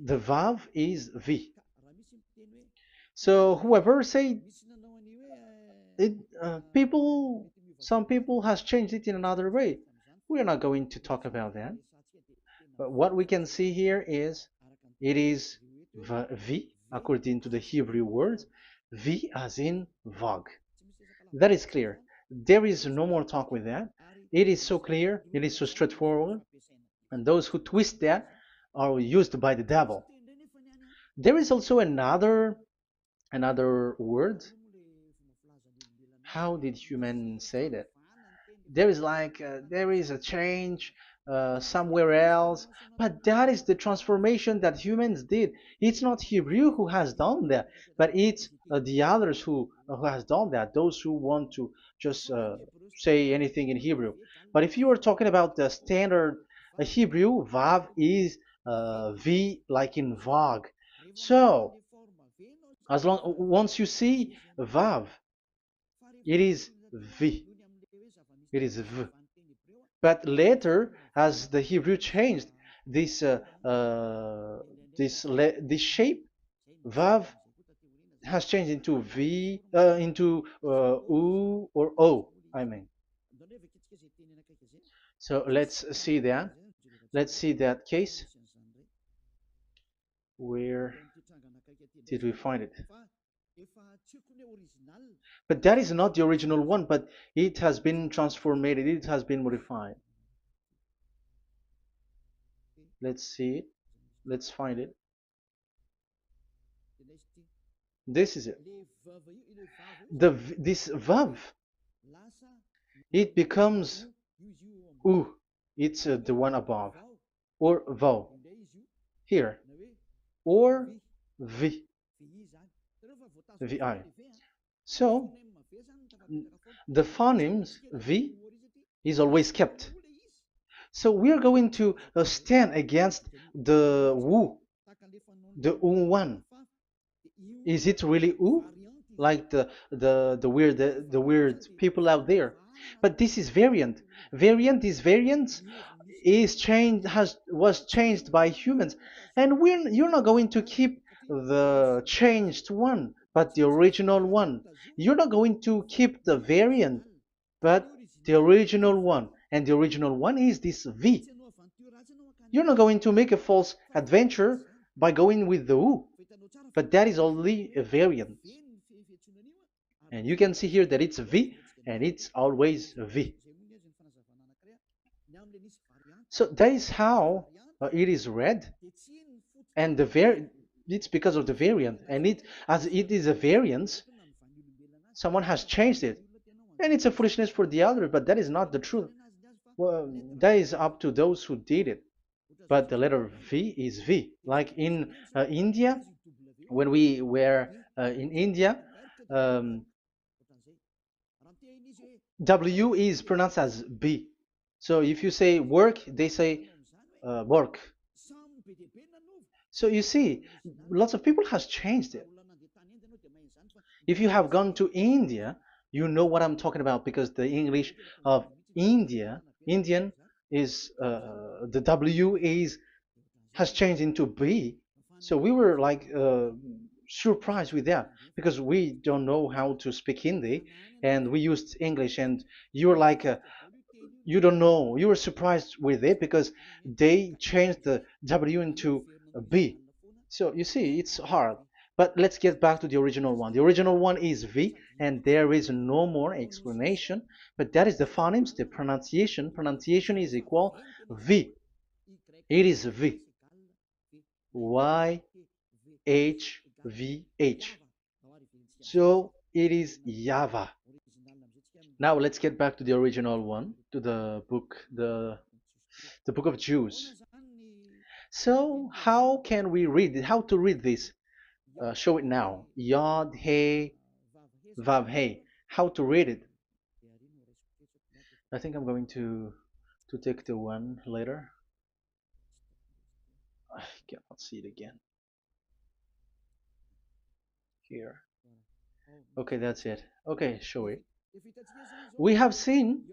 The Vav is V. So whoever say it, some people has changed it in another way. We are not going to talk about that. But what we can see here is it is V according to the Hebrew words, V as in Vag. That is clear. There is no more talk with that. It is so clear, it is so straightforward, and those who twist that are used by the devil. There is also another word. How did humans say that? There is there is a change somewhere else, but that is the transformation that humans did. It's not Hebrew who has done that, but it's the others who has done that, those who want to just say anything in Hebrew. But if you are talking about the standard Hebrew, Vav is V like in Vag. So as long once you see Vav, it is V, it is V. But later, as the Hebrew changed, this this shape, Vav, has changed into V, into U or O. I mean, so let's see that. Let's see that case. Where did we find it? But that is not the original one, but it has been transformed, it has been modified. Let's see it. Let's find it. This is it. This vav, it becomes u. It's the one above, or vav here, or v, vi. So the phonemes v is always kept. So we are going to stand against the wu, the one. Is it really u? Like the weird people out there. But this is variant. Variance is changed has was changed by humans. And you're not going to keep the changed one, but the original one. You're not going to keep the variant, but the original one. And the original one is this V. You're not going to make a false adventure by going with the U, but that is only a variant. And you can see here that it's V and it's always V. So that is how it is read, and it's because of the variant, and as it is a variance, someone has changed it, and it's a foolishness for the other, but that is not the truth. Well, that is up to those who did it. But the letter V is V. Like in India, when we were in India, um, W is pronounced as B. So if you say work, they say work. So you see, lots of people has changed it. If you have gone to India, you know what I'm talking about, because the English of Indian is the W is has changed into B. So we were like surprised with that, because we don't know how to speak Hindi and we used English, and you're like you don't know, you were surprised with it because they changed the W into a B. So you see, it's hard. But let's get back to the original one. The original one is V, and there is no more explanation. But that is the phonemes, the pronunciation. Pronunciation is equal V. It is V. Y H V H. So it is YAHVAH. Now let's get back to the original one, to the book, the book of Jews. So how can we read it? How to read this? Show it now. Yod He Vav He. How to read it? I think I'm going to take the one later. I cannot see it again. Here. Okay, that's it. Okay, show it. We have seen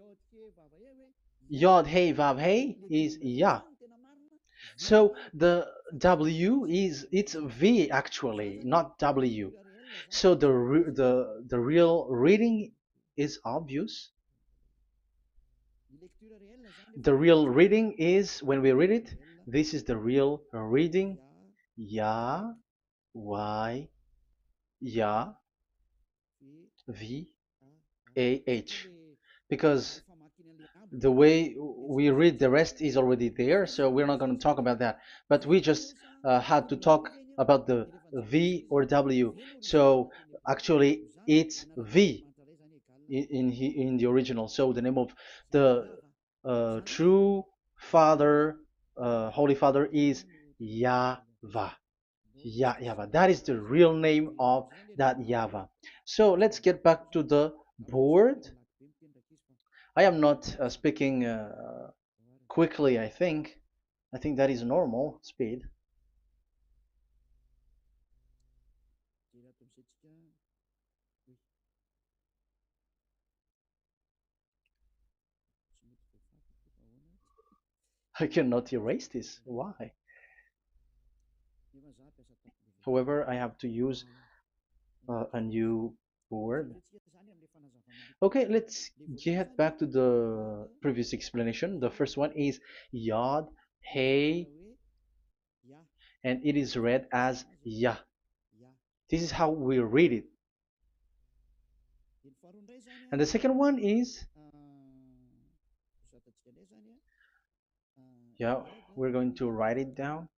Yod He Vav He is Yah. So the W is it's V actually, not W. So the real reading is obvious. The real reading is when we read it. This is the real reading. Ya, Y, Ya, V, A, H. Because the way we read the rest is already there, so we're not going to talk about that. But we just had to talk about the V or W. So actually, it's V in the original. So the name of the true Father, Holy Father, is YAHVAH. YAHVAH. That is the real name of that YAHVAH. So let's get back to the board. I am not speaking quickly, I think. I think that is normal speed. I cannot erase this. Why? However, I have to use a new board. Okay, let's get back to the previous explanation. The first one is Yod, Hey, and it is read as Yah. This is how we read it. And the second one is, yeah, we're going to write it down.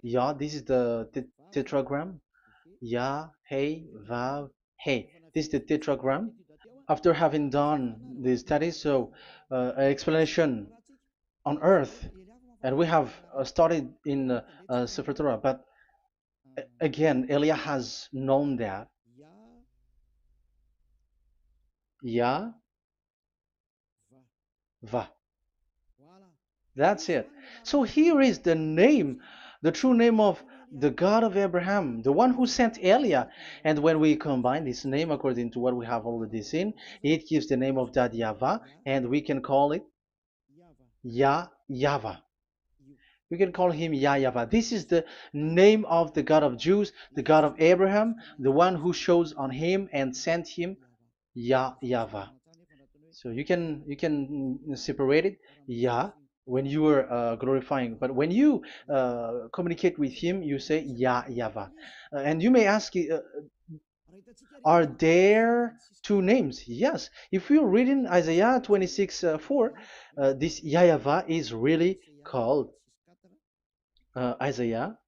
Yah, this is the tetragram. Yah, Hey, Vav, Hey. This is the tetragram. After having done the studies, so an explanation on earth, and we have started in Sefer Torah, but again, Elia has known that Yah, Va. That's it. So here is the name, the true name of the God of Abraham, the one who sent Elia. And when we combine this name according to what we have already seen, it gives the name of that Yahvah, and we can call it Yahvah. We can call him YAHVAH. This is the name of the God of Jews, the God of Abraham, the one who shows on him and sent him, YAHVAH. So you can separate it, Yah, when you are glorifying, but when you communicate with him, you say YAHVAH. And you may ask, are there two names? Yes. If you read in Isaiah 26:4, this YAHVAH is really called Isaiah,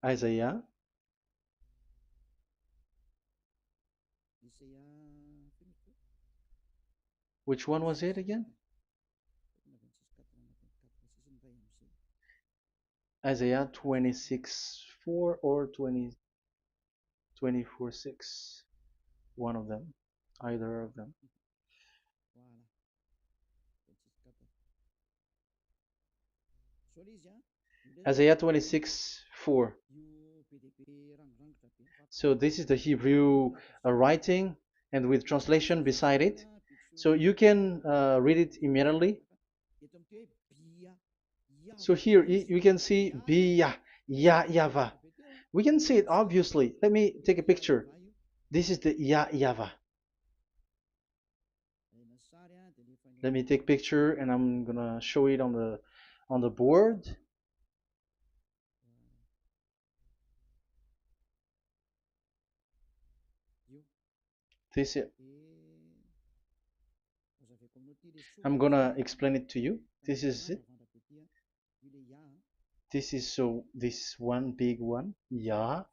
Isaiah, which one was it again? Isaiah 26:4 or 24:6, one of them, either of them. Isaiah 26:4. So this is the Hebrew writing, and with translation beside it. So you can read it immediately. So here you can see Biyah, YAHVAH. We can see it obviously. Let me take a picture. This is the YAHVAH. Let me take picture, and I'm gonna show it on the board. This is, I'm gonna explain it to you. This is it. This is so this one big one, Yah,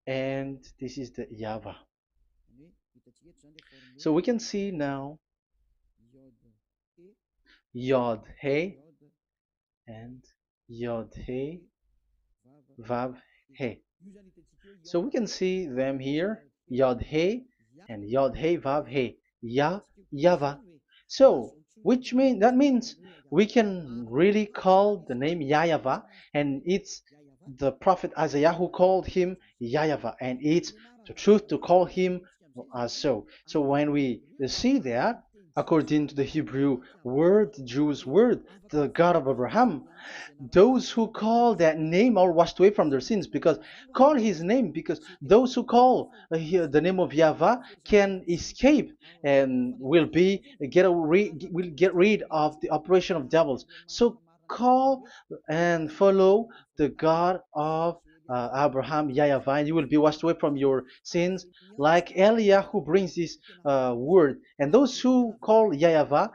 and this is the YAHVAH. So we can see now Yod He and Yod He Vav He. So we can see them here, Yod He and Yod He Vav He, YAHVAH. So that means we can really call the name YAHVAH, and it's the prophet Isaiah who called him YAHVAH, and it's the truth to call him as so. So when we see that, according to the Hebrew word, the Jews' word, the God of Abraham. Those who call that name are washed away from their sins, because call his name, because those who call the name of Yahweh can escape and will get rid of the operation of devils. So call and follow the God of Abraham, Yahweh, and you will be washed away from your sins, like Eliah who brings this word. And those who call Yahweh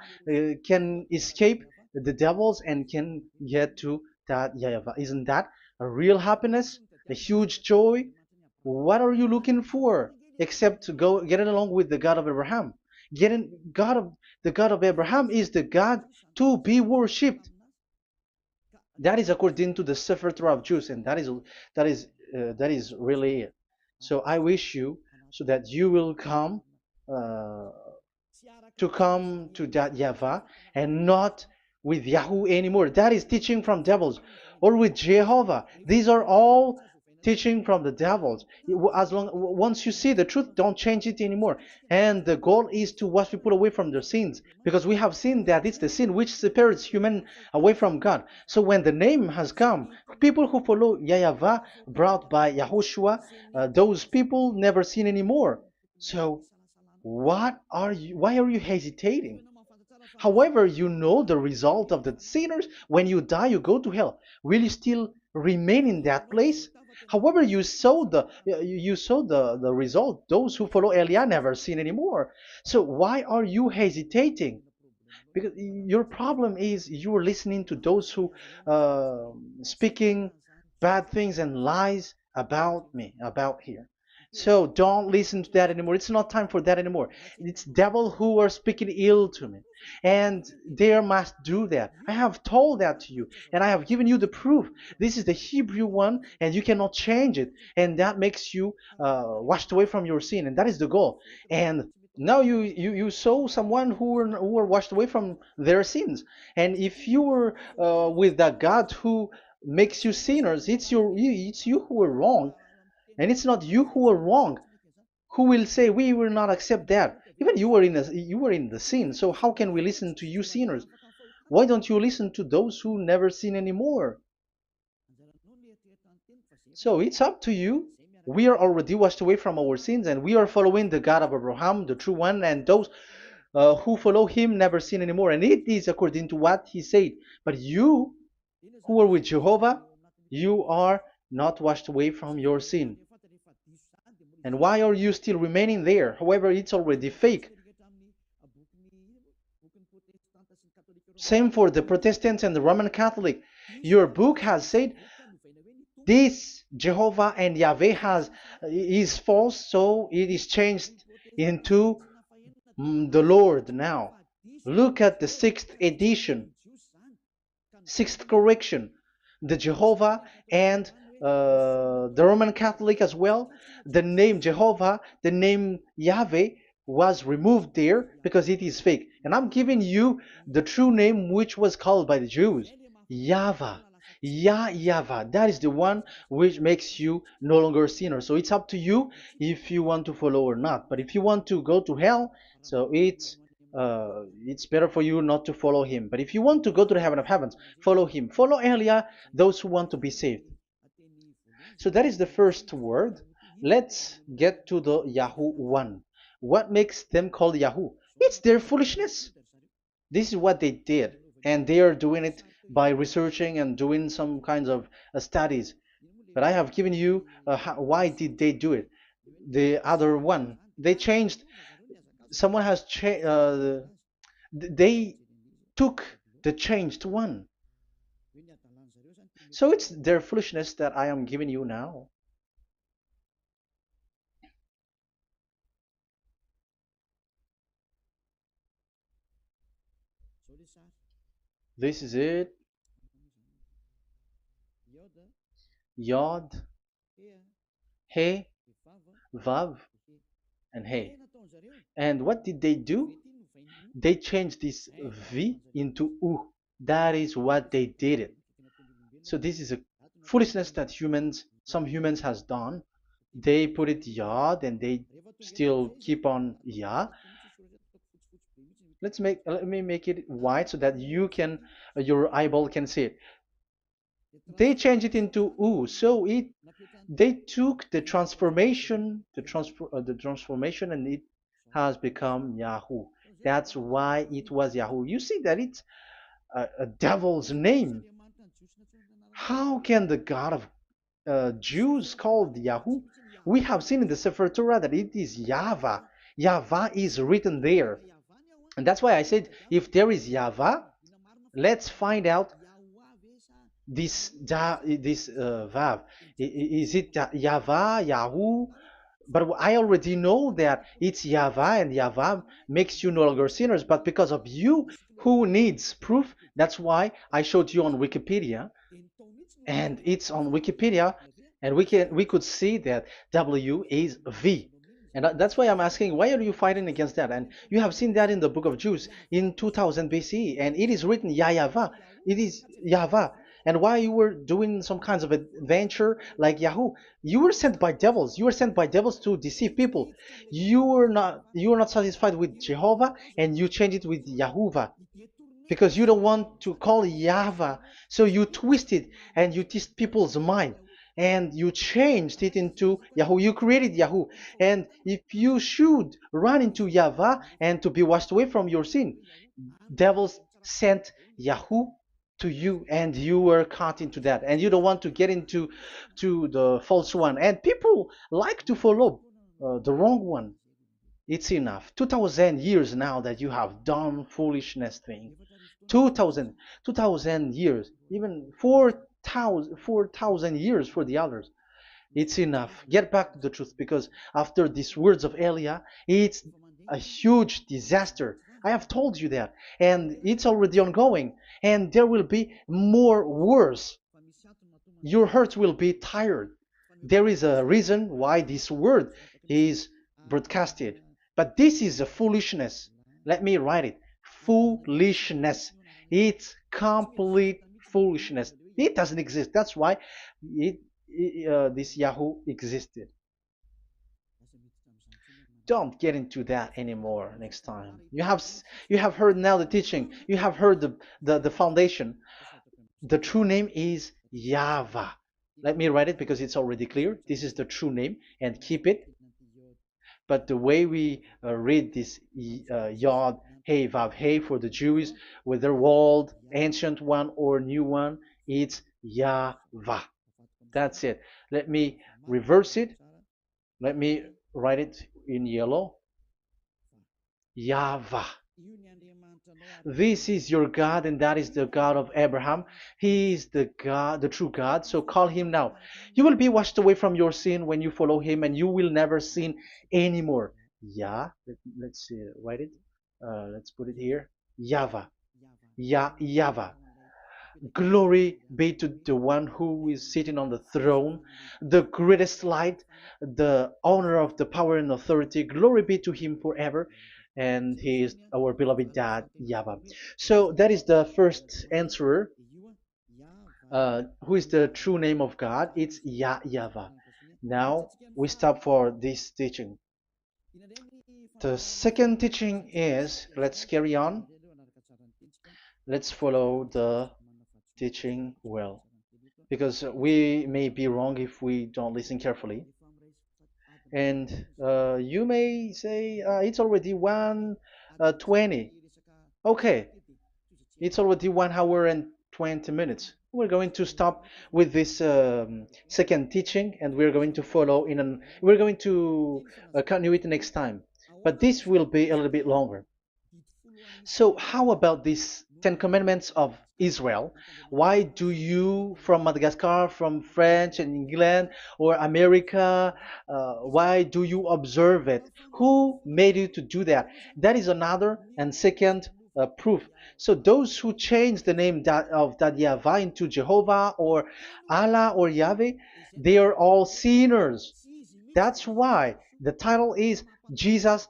can escape the devils and can get to that Yahweh. Isn't that a real happiness, a huge joy? What are you looking for except to go getting along with the God of Abraham? Getting God of the God of Abraham is the God to be worshipped. That is according to the Sefer Torah of Jews, and that is really it. So I wish you so that you will uh, come to that Yahweh and not with Yahoo anymore. That is teaching from devils, or with Jehovah. These are all teaching from the devils. As long once you see the truth, don't change it anymore. And the goal is to wash people away from their sins, because we have seen that it's the sin which separates human away from God. So when the name has come, people who follow Yahweh brought by Yahushua, those people never sin anymore. So why are you hesitating? However, you know the result of the sinners. When you die, you go to hell. Will you still remain in that place? However, you saw the result. Those who follow Eliah never sin anymore. So why are you hesitating? Because your problem is you are listening to those who speaking bad things and lies about me, about here. So don't listen to that anymore. It's not time for that anymore. It's devil who are speaking ill to me, and they must do that. I have told that to you, and I have given you the proof. This is the Hebrew one, and you cannot change it, and that makes you washed away from your sin, and that is the goal. And now you saw someone who were washed away from their sins. And if you were with that God who makes you sinners, it's you who are wrong, and it's not you who are wrong. Who will say we will not accept that? Even you were in the sin, so how can we listen to you sinners? Why don't you listen to those who never sin anymore? So it's up to you. We are already washed away from our sins, and we are following the God of Abraham, the true one, and those who follow him never sin anymore. And it is according to what he said. But you who are with Jehovah, you are not washed away from your sin. And why are you still remaining there? However, it's already fake. Same for the Protestants and the Roman Catholic. Your book has said this Jehovah and Yahweh is false, so it is changed into the Lord now. Look at the sixth edition, sixth correction. The Jehovah and the Roman Catholic as well. The name Jehovah, the name Yahweh was removed there because it is fake. And I'm giving you the true name which was called by the Jews, YAHVAH. Yahvah, that is the one which makes you no longer a sinner. So it's up to you if you want to follow or not. But if you want to go to hell, so it's better for you not to follow him. But if you want to go to the heaven of heavens, follow him. Follow Elia, those who want to be saved. So that is the first word. Let's get to the Yahoo one. What makes them called Yahoo? It's their foolishness. This is what they did, and they are doing it by researching and doing some kinds of studies. But I have given you why did they do it. The other one, they changed. Someone has changed. They took the changed one. So it's their foolishness that I am giving you now. This is it. Yod, He, Vav, and He. And what did they do? They changed this V into U. That is what they did it. So this is a foolishness that some humans has done. They put it Yod and they still keep on Ya. Let me make it white so that you can your eyeball can see it. They changed it into U, so it they took the transformation, the transformation, and it has become Yahoo. That's why it was Yahoo. You see that it's a devil's name. How can the God of Jews called Yahoo? We have seen in the Sefer Torah that it is YAHVAH. YAHVAH is written there. And that's why I said, if there is YAHVAH, let's find out this Vav. Is it YAHVAH, Yahoo? But I already know that it's YAHVAH, and YAHVAH makes you no longer sinners. But because of you, who needs proof? That's why I showed you on Wikipedia, and it's on Wikipedia, and we could see that W is V. And that's why I'm asking, why are you fighting against that? And you have seen that in the book of Jude in 2000 BCE, and it is written YAHVAH. It is YAHVAH. And why you were doing some kinds of adventure like Yahoo? You were sent by devils. You were sent by devils to deceive people. You were not satisfied with Jehovah, and you changed it with Yahuwah because you don't want to call Yahvah. So you twist it and you twist people's mind and you changed it into Yahoo. You created Yahoo. And if you should run into Yahvah and to be washed away from your sin, devils sent Yahoo to you and you were caught into that and you don't want to get into the false one, and people like to follow the wrong one. It's enough. 2000 years now that you have done foolishness thing. 2000 years, even 4,000 years for the others. It's enough. Get back to the truth, because after these words of Elia, it's a huge disaster. I have told you that, and it's already ongoing, and there will be more worse. Your heart will be tired. There is a reason why this word is broadcasted, but this is a foolishness. Let me write it. Foolishness. It's complete foolishness. It doesn't exist. That's why this Yahoo existed. Don't get into that anymore next time. You have heard now the teaching. You have heard the foundation. The true name is Yahvah. Let me write it because it's already clear. This is the true name, and keep it. But the way we read this Yod, Hey, Vav, Hey for the Jews, whether old, ancient one or new one, it's Yahvah. That's it. Let me reverse it. Let me write it in yellow. Yahvah. This is your God, and that is the God of Abraham. He is the God, the true God. So call him now. You will be washed away from your sin when you follow him, and you will never sin anymore. Yeah, let's write it. Let's put it here. Yahvah. Yahvah. Glory be to the one who is sitting on the throne, the greatest light, the owner of the power and authority. Glory be to him forever. And he is our beloved dad, Yahvah. So that is the first answer. Who is the true name of God? It's Yahvah. Now we stop for this teaching. The second teaching is, let's carry on. Let's follow the teaching well, because we may be wrong if we don't listen carefully. And you may say it's already 1:20. Okay, it's already 1 hour and 20 minutes. We're going to stop with this second teaching, and we're going to follow we're going to continue it next time, but this will be a little bit longer. So how about these 10 commandments of Israel? Why do you from Madagascar, from France and England or America, why do you observe it? Who made you to do that? That is another and second proof. So those who change the name of Yahvah into Jehovah or Allah or Yahweh, they are all sinners. That's why the title is Jesus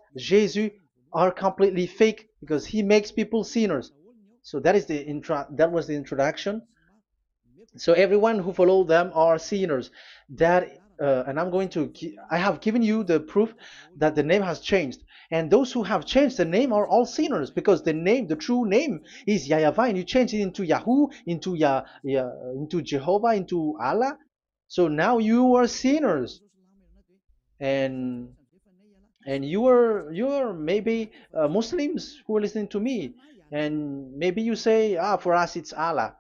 are completely fake, because he makes people sinners. So that was the introduction. So everyone who follow them are sinners. And I have given you the proof that the name has changed. And those who have changed the name are all sinners, because the true name is YAHVAH, and you change it into Yahoo, into Jehovah, into Allah. So now you are sinners, and you are maybe Muslims who are listening to me, and maybe you say, for us it's Allah.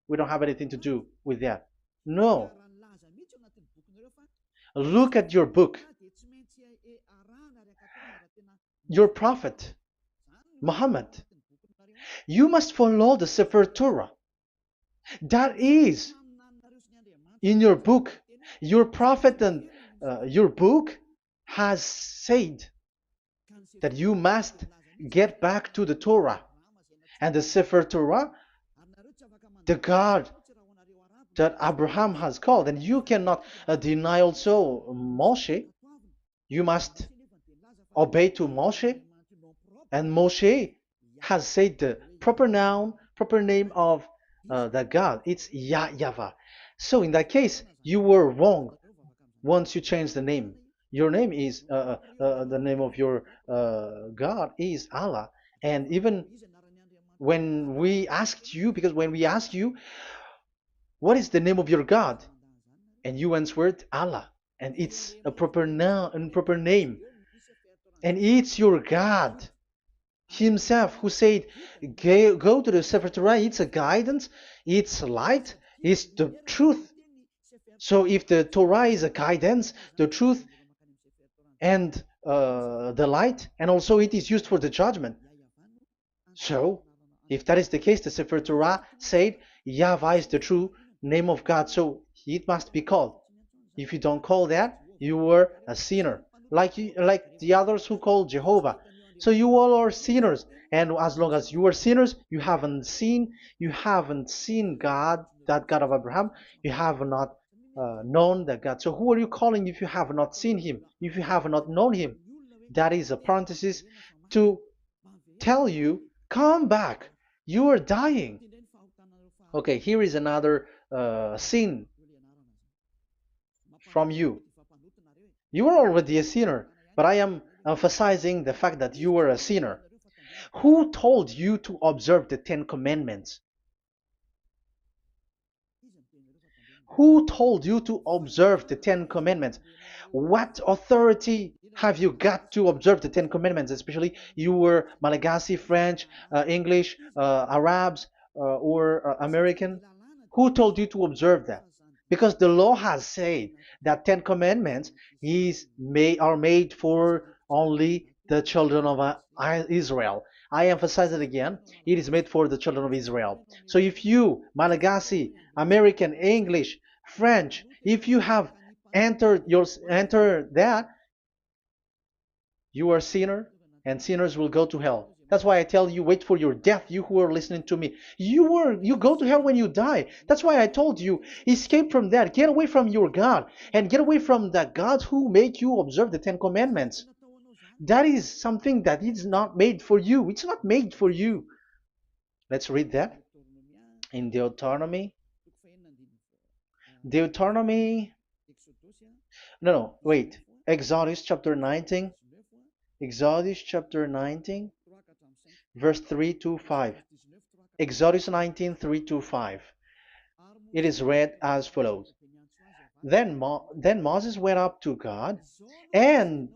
We don't have anything to do with that. No, look at your book, your prophet Muhammad. You must follow the Sefer Torah. That is in your book. Your prophet and your book has said that you must get back to the Torah. And the Sefer Torah, the God that Abraham has called. And you cannot deny also Moshe. You must obey to Moshe. And Moshe has said the proper name of the God. It's YAHVAH. So in that case, you were wrong once you change the name. Your name is, the name of your God is Allah. And even when we asked you, because when we asked you, what is the name of your God? And you answered Allah. And it's a proper name. And it's your God Himself who said, go to the Sefer Torah. It's a guidance, it's light, it's the truth. So if the Torah is a guidance, the truth, and the light, and also it is used for the judgment. So if that is the case, the Sefer Torah said YAHVAH is the true name of God, so it must be called. If you don't call that, you were a sinner, like the others who call Jehovah. So you all are sinners, and as long as you are sinners, you haven't seen God, that God of Abraham. You have not known that God. So who are you calling if you have not seen Him? If you have not known Him? That is a parenthesis to tell you, come back. You are dying. Okay, here is another sin from you. You are already a sinner, but I am emphasizing the fact that you are a sinner. Who told you to observe the 10 Commandments? Who told you to observe the 10 Commandments? What authority have you got to observe the 10 Commandments? Especially you were Malagasy, French, English, Arabs, or American. Who told you to observe that? Because the law has said that 10 Commandments are made for only the children of Israel. I emphasize it again. It is made for the children of Israel. So if you, Malagasy, American, English, French, if you have entered that, you are a sinner, and sinners will go to hell. That's why I tell you, wait for your death, you who are listening to me. You go to hell when you die. That's why I told you, escape from that. Get away from your God, and get away from the gods who make you observe the 10 Commandments. That is something that is not made for you. It's not made for you. Let's read that in Deuteronomy. No, wait. Exodus chapter 19. Exodus chapter 19, verse 3 to 5. Exodus 19, 3 to 5. It is read as follows. Then Moses went up to God, and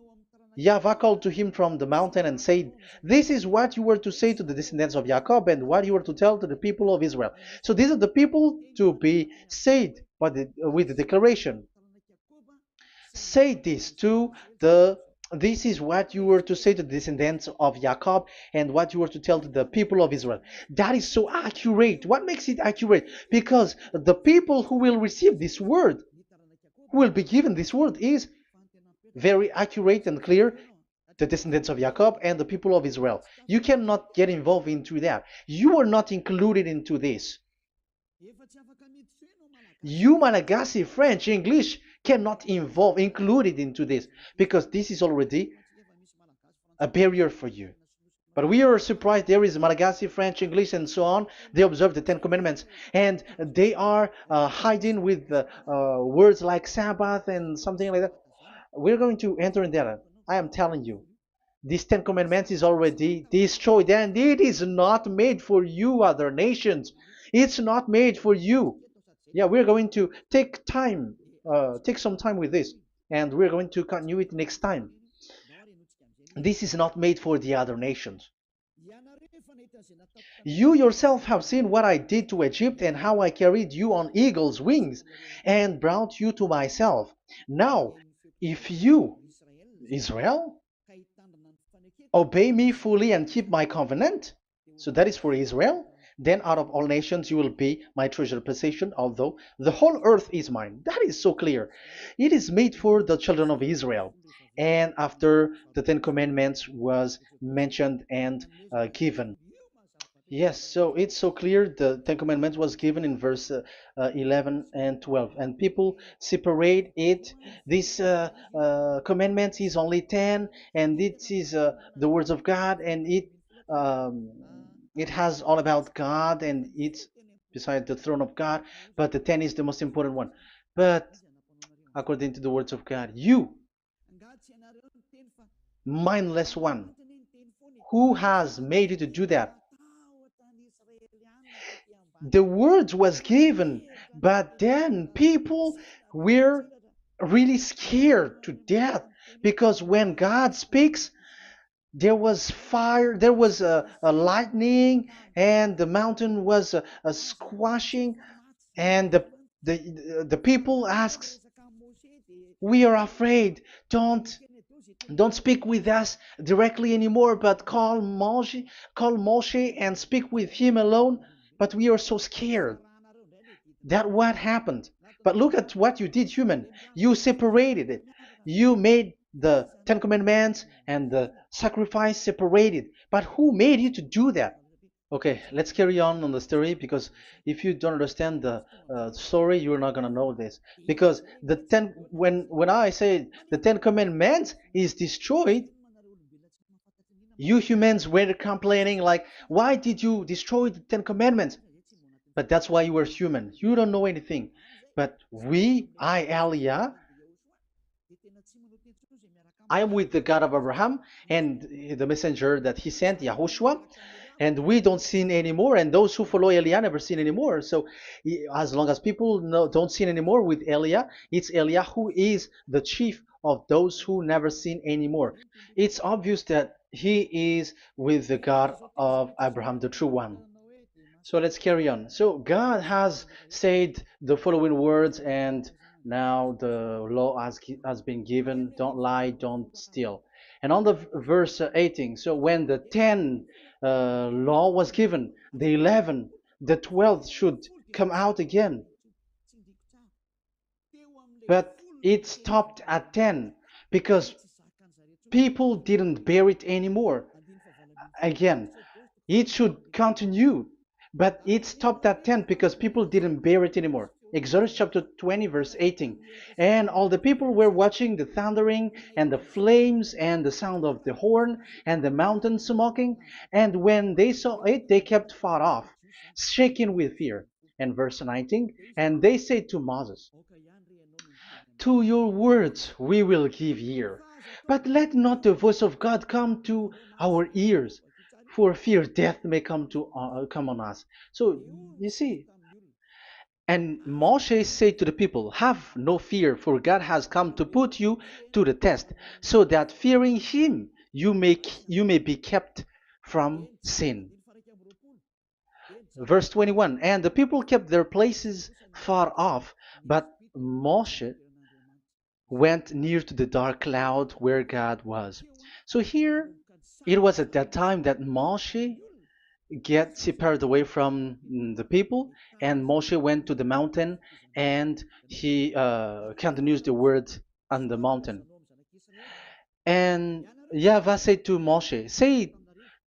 YAHVAH called to him from the mountain and said, this is what you were to say to the descendants of Jacob, and what you were to tell to the people of Israel. So these are the people to be saved with the declaration. Say this is what you were to say to the descendants of Jacob, and what you were to tell to the people of Israel. That is so accurate. What makes it accurate? Because the people who will receive this word, who will be given this word, is very accurate and clear. The descendants of Jacob and the people of Israel. You cannot get involved into that. You are not included into this. You, Malagasy, French, English, cannot included into this, because this is already a barrier for you. But we are surprised there is Malagasy, French, English, and so on. They observe the 10 Commandments, and they are hiding with words like Sabbath and something like that. We're going to enter in that. I am telling you, These Ten Commandments is already destroyed, and it is not made for you, other nations. It's not made for you. Yeah, we're going to take some time with this, and we're going to continue it next time. This is not made for the other nations. You yourself have seen what I did to Egypt and how I carried you on eagle's wings and brought you to myself. Now, if you, Israel, obey me fully and keep my covenant, so that is for Israel, then out of all nations you will be my treasured possession, although the whole earth is mine. That is so clear. It is made for the children of Israel. And after the Ten Commandments was mentioned and given. Yes, so it's so clear. The Ten Commandments was given in verse 11 and 12, and people separate it. This commandment is only 10, and it is the words of God, and um, it has all about God, and it's beside the throne of God. But the 10 is the most important one. But according to the words of God, you, mindless one, who has made you to do that? The words was given, but then people were really scared to death because when God speaks, there was fire, there was a lightning, and the mountain was a squashing, and the people asks, "We are afraid. Don't speak with us directly anymore, but call Moshe and speak with him alone." But we are so scared. That what happened. But look at what you did, human. You separated it. You made the Ten Commandments and the sacrifice separated. But who made you to do that? Okay, let's carry on the story because if you don't understand the story, you're not gonna know this. Because when I say the Ten Commandments is destroyed, you humans were complaining like, why did you destroy the Ten Commandments? But that's why you are human. You don't know anything. But Elia, I am with the God of Abraham and the messenger that he sent, YAHOSHUAH, and we don't sin anymore. And those who follow Elia never sin anymore. So as long as people don't sin anymore with Elia, it's Elia who is the chief of those who never sin anymore. It's obvious that he is with the God of Abraham, the true one. So let's carry on. So God has said the following words, and now the law has been given: don't lie, don't steal. And on the verse 18, so when the 10 law was given, the 11, the 12th should come out again. But it stopped at 10 because people didn't bear it anymore. Again, it should continue, but it stopped at 10 because people didn't bear it anymore. Exodus chapter 20, verse 18. And all the people were watching the thundering and the flames and the sound of the horn and the mountain smoking. And when they saw it, they kept far off, shaking with fear. And verse 19, and they said to Moses, to your words we will give ear, but let not the voice of God come to our ears, for fear death may come on us. So you see, and Moshe said to the people, have no fear, for God has come to put you to the test, so that fearing him you may be kept from sin. Verse 21, and the people kept their places far off, but Moshe went near to the dark cloud where God was. So here, it was at that time that Moshe get separated away from the people, and Moshe went to the mountain, and he continues the word on the mountain. And YAHVAH said to Moshe, say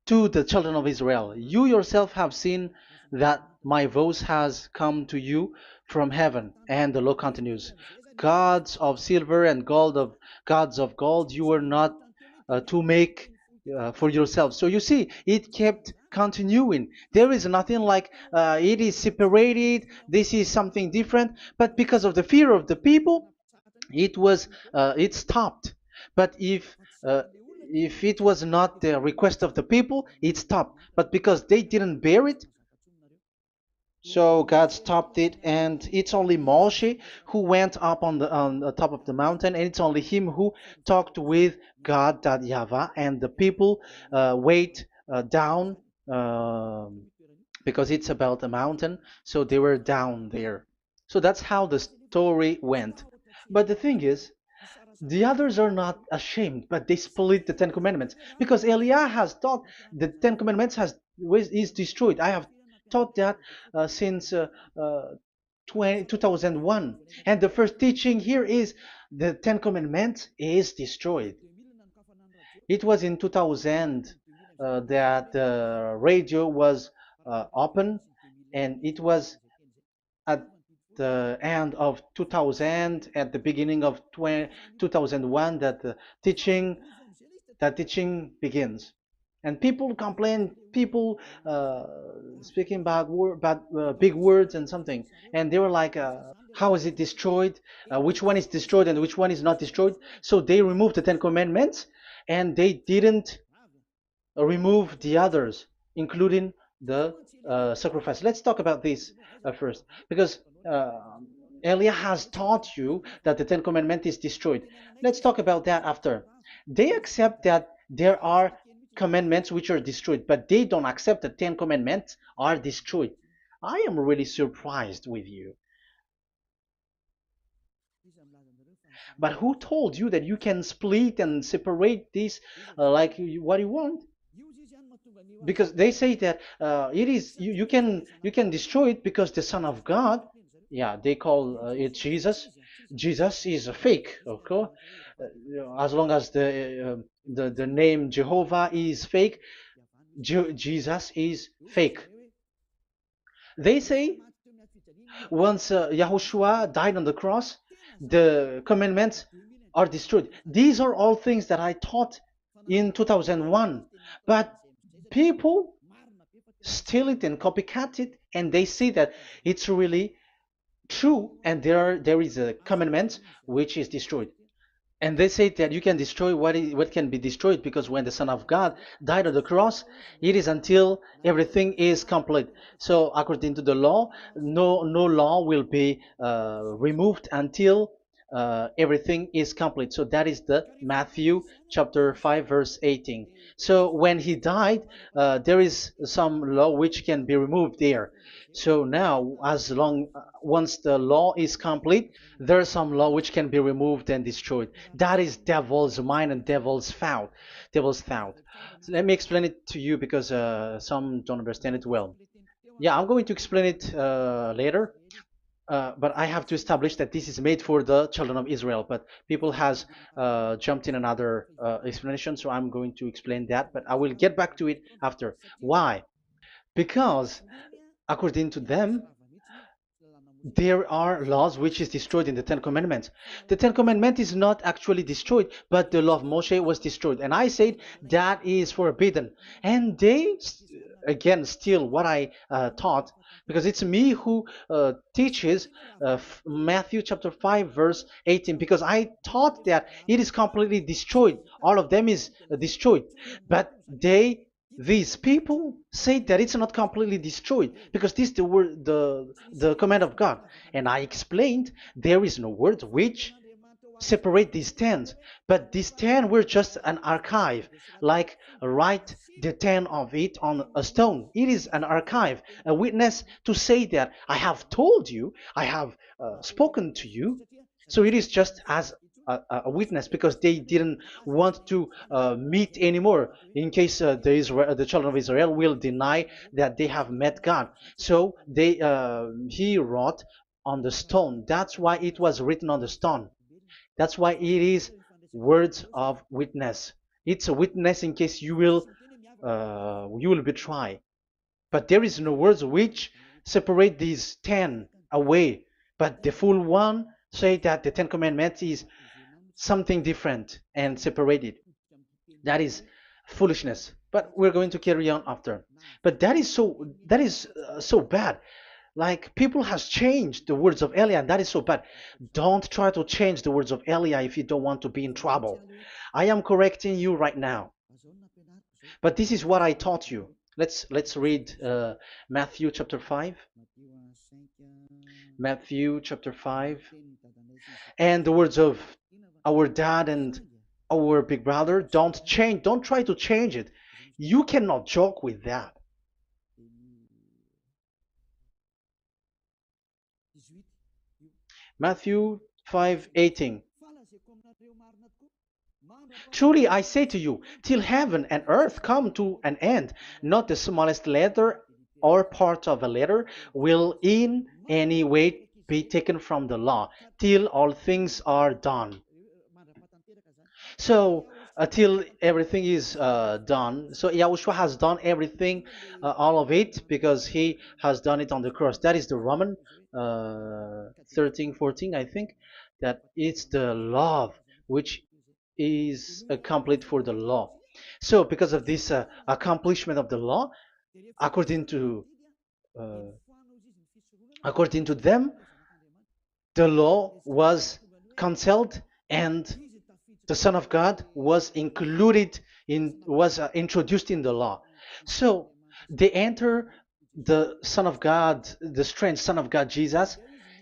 to the children of Israel, you yourself have seen that my voice has come to you from heaven. And the law continues, gods of silver and gods of gold you are not to make for yourself. So you see, it kept continuing. There is nothing like it is separated, this is something different, but because of the fear of the people, it stopped. But if if it was not the request of the people, it stopped. But because they didn't bear it, so God stopped it, and it's only Moshe who went up on the top of the mountain, and it's only him who talked with God, that YAHVAH, and the people wait down, because it's about a mountain, so they were down there. So that's how the story went. But the thing is, the others are not ashamed, but they split the Ten Commandments, because Eliah has taught the Ten Commandments is destroyed. I have taught that since uh, 2001, and the first teaching here is the Ten Commandments is destroyed. It was in 2000 that the radio was open, and it was at the end of 2000, at the beginning of 2001, that the teaching begins. And people complain, people speaking big words and something, and they were like, how is it destroyed, which one is destroyed and which one is not destroyed. So they removed the Ten Commandments, and they didn't remove the others, including the sacrifice. Let's talk about this first, because Elia has taught you that the Ten Commandments is destroyed. Let's talk about that after. They accept that there are commandments which are destroyed, but they don't accept that 10 commandments are destroyed. I am really surprised with you. But who told you that you can split and separate this what you want? Because they say that you can destroy it because the Son of God, yeah, they call it Jesus. Jesus is a fake, okay? As long as the name Jehovah is fake, Jesus is fake. They say once Yahushua died on the cross, the commandments are destroyed. These are all things that I taught in 2001, but people steal it and copycat it, and they see that it's really true, and there is a commandment which is destroyed. And they say that you can destroy what can be destroyed, because when the Son of God died on the cross, it is until everything is complete. So according to the law, no law will be removed until everything is complete. So that is the Matthew chapter 5 verse 18. So when he died, there is some law which can be removed there. So now, once the law is complete, there is some law which can be removed and destroyed. That is devil's mind and devil's thought. Devil's thought. So let me explain it to you, because some don't understand it well. Yeah, I'm going to explain it later. But I have to establish that this is made for the children of Israel. But people has jumped in another explanation, so I'm going to explain that. But I will get back to it after. Why? Because according to them, there are laws which is destroyed in the Ten Commandments. The Ten Commandment is not actually destroyed, but the law of Moshe was destroyed. And I said that is forbidden. And they, again, steal what I taught, because it's me who teaches Matthew chapter 5 verse 18, because I taught that it is completely destroyed. All of them is destroyed. But these people say that it's not completely destroyed, because this is the word, the command of God. And I explained there is no word which separate these 10, but these 10 were just an archive, like write the 10 of it on a stone. It is an archive, a witness to say that I have told you, I have spoken to you. So it is just as a witness, because they didn't want to meet anymore, in case the children of Israel will deny that they have met God. So he wrote on the stone. That's why it was written on the stone. That's why it is words of witness. It's a witness in case you will betray. But there is no words which separate these 10 away. But the full one say that the 10 commandments is something different and separated. That is foolishness. But we're going to carry on after. But that is so bad. Like people has changed the words of Elia, and that is so bad. Don't try to change the words of Elia if you don't want to be in trouble. I am correcting you right now. But this is what I taught you. Let's read Matthew chapter 5. Matthew chapter 5. And the words of our dad and our big brother, don't change, don't try to change it. You cannot joke with that. Matthew 5:18. Truly I say to you, till heaven and earth come to an end, not the smallest letter or part of a letter will in any way be taken from the law, till all things are done. So until everything is done, so Yahushua has done everything, all of it, because he has done it on the cross. That is the Roman 13, 14, I think, that it's the love which is complete for the law. So because of this accomplishment of the law, according to uh, according to them, the law was cancelled and the Son of God was introduced in the law. So they enter the Son of God, the strange Son of God Jesus,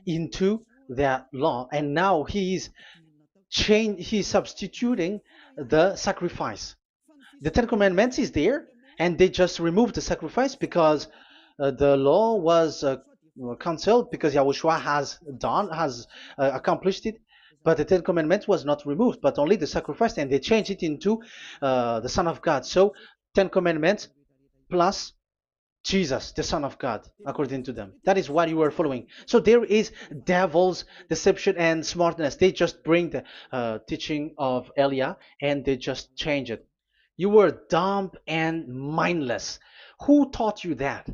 into that law, and now he's substituting the sacrifice. The Ten Commandments is there, and they just removed the sacrifice because the law was cancelled, because Yahushua has accomplished it. But the Ten Commandments was not removed, but only the sacrifice, and they changed it into the Son of God. So Ten Commandments plus Jesus, the Son of God, according to them. That is what you are following. So there is devil's deception and smartness. They just bring the teaching of Elia and they just change it. You were dumb and mindless. Who taught you that?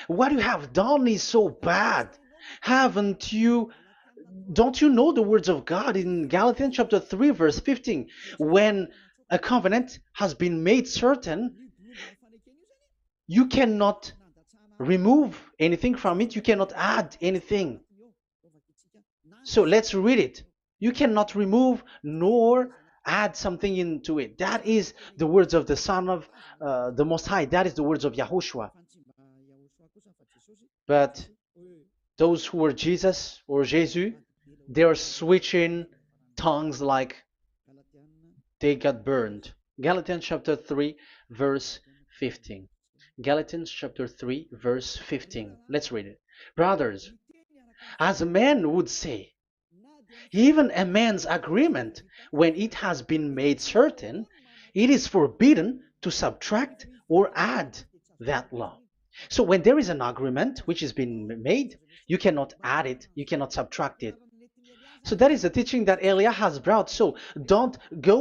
What you have done is so bad. Haven't you? Don't you know the words of God in Galatians chapter 3, verse 15? When a covenant has been made certain, you cannot remove anything from it. You cannot add anything. So let's read it. You cannot remove nor add something into it. That is the words of the Son of the Most High. That is the words of Yahushua. But those who were Jesus or Jesus, they are switching tongues like they got burned. Galatians chapter 3, verse 15. Galatians chapter 3, verse 15. Let's read it. Brothers, as a man would say, even a man's agreement, when it has been made certain, it is forbidden to subtract or add that law. So when there is an agreement which has been made, you cannot add it, you cannot subtract it. So that is the teaching that Elia has brought. So don't go